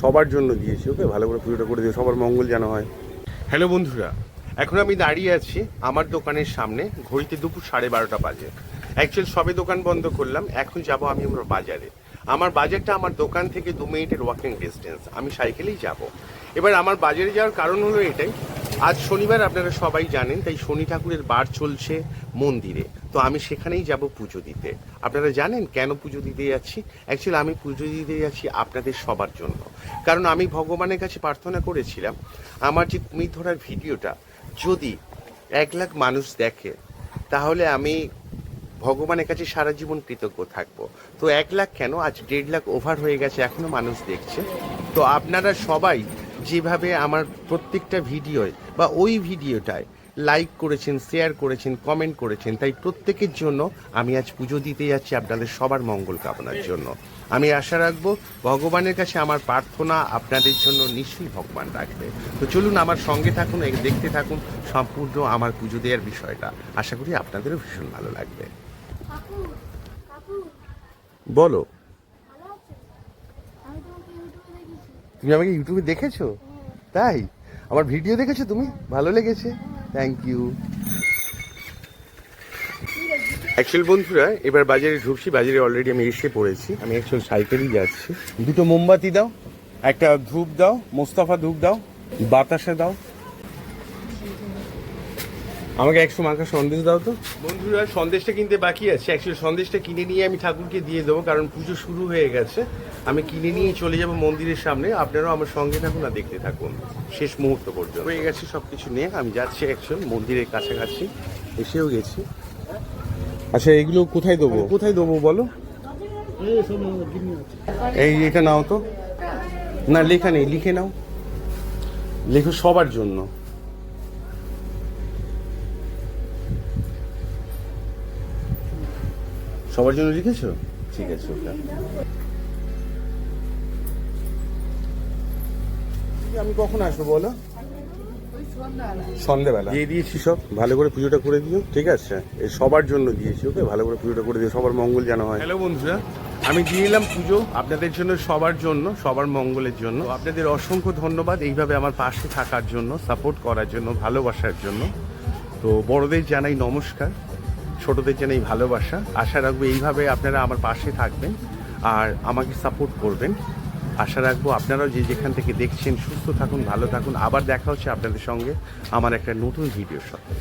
সবার জন্য দিয়েছি, ওকে? ভালো করে পুজোটা করে দিও, সবার মঙ্গল যেন হয়। হ্যালো বন্ধুরা, এখন আমি দাঁড়িয়ে আছি আমার দোকানের সামনে। ঘড়িতে দুপুর 12:30 বাজে। অ্যাকচুয়ালি সবে দোকান বন্ধ করলাম, এখন যাব আমি আমার বাজারে। আমার বাজারটা আমার দোকান থেকে 2 মিনিটের ওয়াকিং ডিস্টেন্স, আমি সাইকেলেই যাব। এবার আমার বাজারে যাওয়ার কারণ হলো এটাই, আজ শনিবার, আপনারা সবাই জানেন, তাই শনি ঠাকুরের বার চলছে মন্দিরে। তো আমি সেখানেই যাব পুজো দিতে। আপনারা জানেন কেন পুজো দিতে যাচ্ছি? অ্যাকচুয়ালি আমি পুজো দিতে যাচ্ছি আপনাদের সবার জন্য। কারণ আমি ভগবানের কাছে প্রার্থনা করেছিলাম, আমার যে কুমির ধরার ভিডিওটা যদি 1 লাখ মানুষ দেখে, তাহলে আমি ভগবানের কাছে সারা জীবন কৃতজ্ঞ থাকবো। তো 1 লাখ কেন, আজ 1.5 লাখ ওভার হয়ে গেছে, এখনো মানুষ দেখছে। তো আপনারা সবাই যেভাবে আমার প্রত্যেকটা ভিডিওয় বা ওই ভিডিওটায় লাইক করেছেন, শেয়ার করেছেন, কমেন্ট করেছেন, তাই প্রত্যেকের জন্য আমি আজ পুজো দিতে যাচ্ছি আপনাদের সবার মঙ্গল কামনার জন্য। আমি আশা রাখবো ভগবানের কাছে আমার প্রার্থনা আপনাদের জন্য নিশ্চয়ই ভগবান রাখবে। তো চলুন আমার সঙ্গে থাকুন, দেখতে থাকুন সম্পূর্ণ আমার পুজো দেওয়ার বিষয়টা। আশা করি আপনাদেরও ভীষণ ভালো লাগবে। বলো, তুমি আমাকে ইউটিউবে দেখেছো? তাই? আমার ভিডিও দেখেছো তুমি? ভালো লেগেছে? Thank you. অ্যাকচুয়ালি বন্ধুরা, এবার বাজারে ঢুকছি। বাজারে অলরেডি আমি এসে পড়েছি। আমি অ্যাকচুয়ালি সাইকেলেই যাচ্ছি। 2টো মোমবাতি দাও, একটা ধূপ দাও, মোস্তফা ধূপ দাও, বাতাসা দাও, আমাকে 100 মাখা সন্দেশ দাও। তো বন্ধুরা, সন্দেশটা কিনতে বাকি আছে। অ্যাকচুয়ালি সন্দেশটা কিনে নিয়ে আমি ঠাকুরকে দিয়ে দেবো, কারণ পুজো শুরু হয়ে গেছে। আমি কিনে নিয়ে চলে যাব মন্দিরের সামনে। আপনারাও আমার সঙ্গে থাকুন আর দেখতে থাকুন শেষ মুহূর্ত পর্যন্ত। হয়ে গেছে সব কিছু নিয়ে আমি যাচ্ছি অ্যাকচুয়ালি মন্দিরের কাছাকাছি, এসেও গেছি। আচ্ছা, এগুলো কোথায় দেবো? কোথায় দেবো বলো? এই এটা নাও তো। না, লেখা নেই, লিখে নাও। লেখো সবার জন্য। সবার জন্য লিখেছো? ঠিক আছে, ওটা আমি কখন আসবো বলো? সন্ধ্যেবেলা দিয়ে দিয়েছি সব। ভালো করে পুজোটা করে দিও, ঠিক আছে? এই সবার জন্য দিয়েছি, ওকে? ভালো করে পুজোটা করে দিও, সবার মঙ্গল যেন হয়। হ্যালো বন্ধুরা, আমি দিয়ে এলাম পুজো আপনাদের জন্য, সবার জন্য, সবার মঙ্গলের জন্য। আপনাদের অসংখ্য ধন্যবাদ এইভাবে আমার পাশে থাকার জন্য, সাপোর্ট করার জন্য, ভালোবাসার জন্য। তো বড়দের জানাই নমস্কার, ছোটদের জানাই ভালোবাসা। আশা রাখবো এইভাবে আপনারা আমার পাশে থাকবেন আর আমাকে সাপোর্ট করবেন। আশা রাখবো আপনারাও যে যেখান থেকে দেখছেন সুস্থ থাকুন, ভালো থাকুন। আবার দেখা হচ্ছে আপনাদের সঙ্গে আমার একটা নতুন ভিডিওর সাথে।